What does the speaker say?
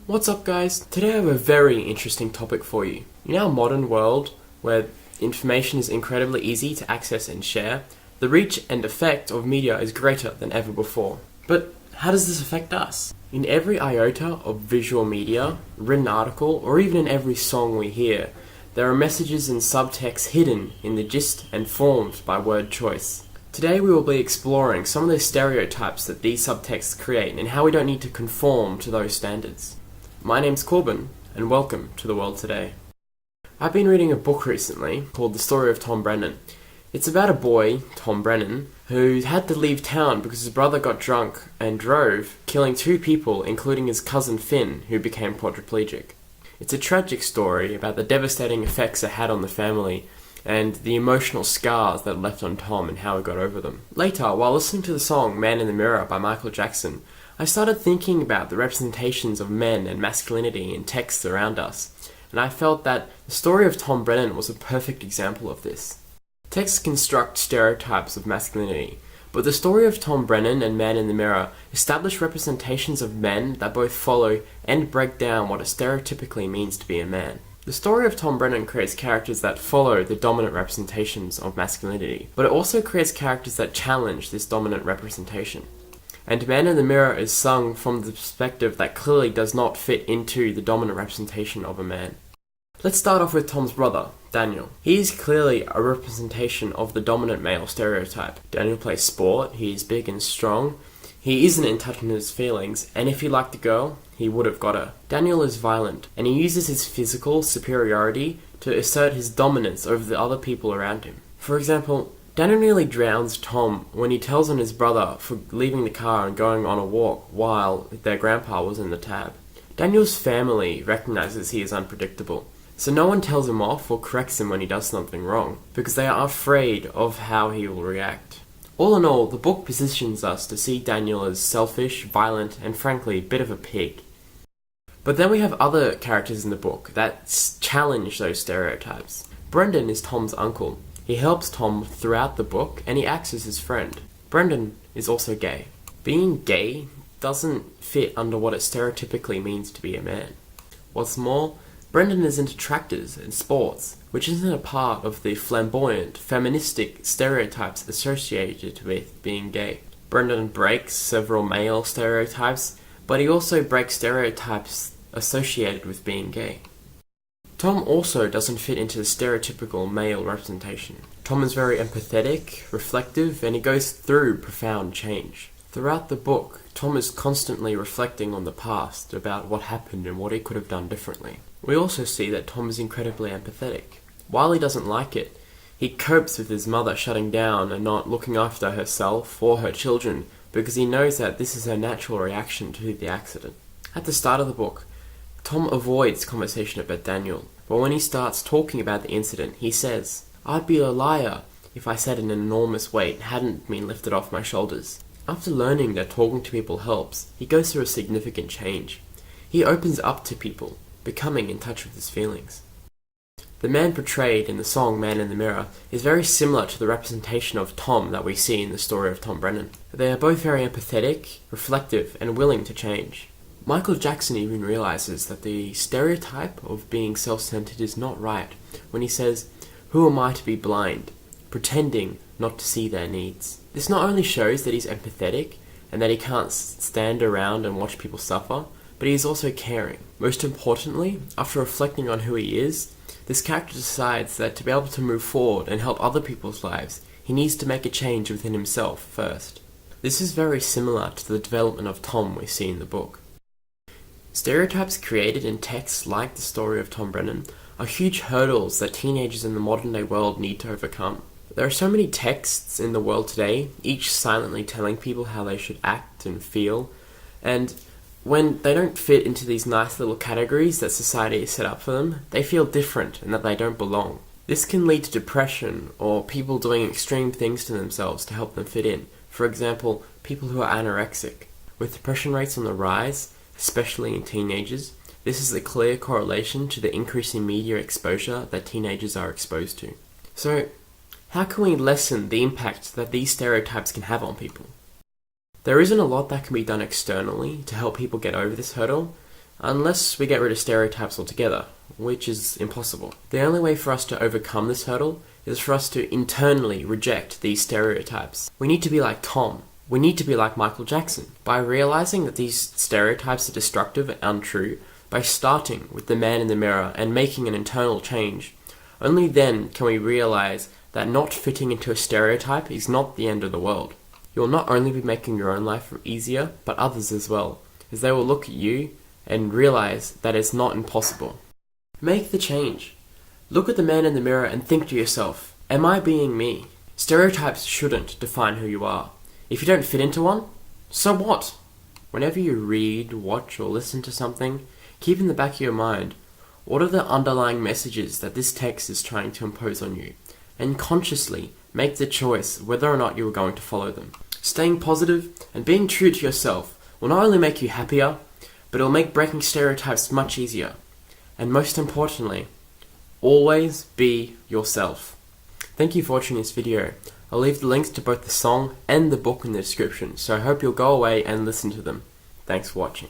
What's up, guys? Today I have a very interesting topic for you. In our modern world, where information is incredibly easy to access and share, the reach and effect of media is greater than ever before. But how does this affect us? In every iota of visual media, written article, or even in every song we hear, there are messages and subtext hidden in the gist and formed by word choice. Today we will be exploring some of the stereotypes that these subtexts create and how we don't need to conform to those standards. My name's Corbin, and welcome to the world today. I've been reading a book recently called The Story of Tom Brennan. It's about a boy, Tom Brennan, who had to leave town because his brother got drunk and drove, killing two people, including his cousin Finn, who became quadriplegic. It's a tragic story about the devastating effects it had on the family and the emotional scars that left on Tom and how he got over them. Later, while listening to the song Man in the Mirror by Michael Jackson, I started thinking about the representations of men and masculinity in texts around us, and I felt that the story of Tom Brennan was a perfect example of this. Texts construct stereotypes of masculinity, but the story of Tom Brennan and Man in the Mirror establish representations of men that both follow and break down what it stereotypically means to be a man. The story of Tom Brennan creates characters that follow the dominant representations of masculinity, but it also creates characters that challenge this dominant representation. And Man in the Mirror is sung from the perspective that clearly does not fit into the dominant representation of a man. Let's start off with Tom's brother, Daniel. He is clearly a representation of the dominant male stereotype. Daniel plays sport, he is big and strong, he isn't in touch with his feelings, and if he liked a girl, he would have got her. Daniel is violent, and he uses his physical superiority to assert his dominance over the other people around him. For example, Daniel nearly drowns Tom when he tells on his brother for leaving the car and going on a walk while their grandpa was in the tab. Daniel's family recognizes he is unpredictable, so no one tells him off or corrects him when he does something wrong, because they are afraid of how he will react. All in all, the book positions us to see Daniel as selfish, violent, and frankly, a bit of a pig. But then we have other characters in the book that challenge those stereotypes. Brendan is Tom's uncle. He helps Tom throughout the book, and he acts as his friend. Brendan is also gay. Being gay doesn't fit under what it stereotypically means to be a man. What's more, Brendan is into tractors and sports, which isn't a part of the flamboyant, feministic stereotypes associated with being gay. Brendan breaks several male stereotypes, but he also breaks stereotypes associated with being gay. Tom also doesn't fit into the stereotypical male representation. Tom is very empathetic, reflective, and he goes through profound change. Throughout the book, Tom is constantly reflecting on the past, about what happened and what he could have done differently. We also see that Tom is incredibly empathetic. While he doesn't like it, he copes with his mother shutting down and not looking after herself or her children because he knows that this is her natural reaction to the accident. At the start of the book, Tom avoids conversation about Daniel, but when he starts talking about the incident, he says, "I'd be a liar if I said an enormous weight hadn't been lifted off my shoulders." After learning that talking to people helps, he goes through a significant change. He opens up to people, becoming in touch with his feelings. The man portrayed in the song Man in the Mirror is very similar to the representation of Tom that we see in the story of Tom Brennan. They are both very empathetic, reflective, and willing to change. Michael Jackson even realizes that the stereotype of being self-centered is not right when he says, "Who am I to be blind, pretending not to see their needs?" This not only shows that he's empathetic and that he can't stand around and watch people suffer, but he is also caring. Most importantly, after reflecting on who he is, this character decides that to be able to move forward and help other people's lives, he needs to make a change within himself first. This is very similar to the development of Tom we see in the book. Stereotypes created in texts like the story of Tom Brennan are huge hurdles that teenagers in the modern day world need to overcome. There are so many texts in the world today, each silently telling people how they should act and feel, and when they don't fit into these nice little categories that society has set up for them, they feel different and that they don't belong. This can lead to depression or people doing extreme things to themselves to help them fit in. For example, people who are anorexic. With depression rates on the rise, especially in teenagers, this is a clear correlation to the increase in media exposure that teenagers are exposed to. So, how can we lessen the impact that these stereotypes can have on people? There isn't a lot that can be done externally to help people get over this hurdle, unless we get rid of stereotypes altogether, which is impossible. The only way for us to overcome this hurdle is for us to internally reject these stereotypes. We need to be like Tom. We need to be like Michael Jackson. By realizing that these stereotypes are destructive and untrue, by starting with the man in the mirror and making an internal change, only then can we realize that not fitting into a stereotype is not the end of the world. You'll not only be making your own life easier, but others as well, as they will look at you and realize that it's not impossible. Make the change. Look at the man in the mirror and think to yourself, am I being me? Stereotypes shouldn't define who you are. If you don't fit into one, so what? Whenever you read, watch, or listen to something, keep in the back of your mind, what are the underlying messages that this text is trying to impose on you? And consciously make the choice whether or not you are going to follow them. Staying positive and being true to yourself will not only make you happier, but it will make breaking stereotypes much easier. And most importantly, always be yourself. Thank you for watching this video. I'll leave the links to both the song and the book in the description, so I hope you'll go away and listen to them. Thanks for watching.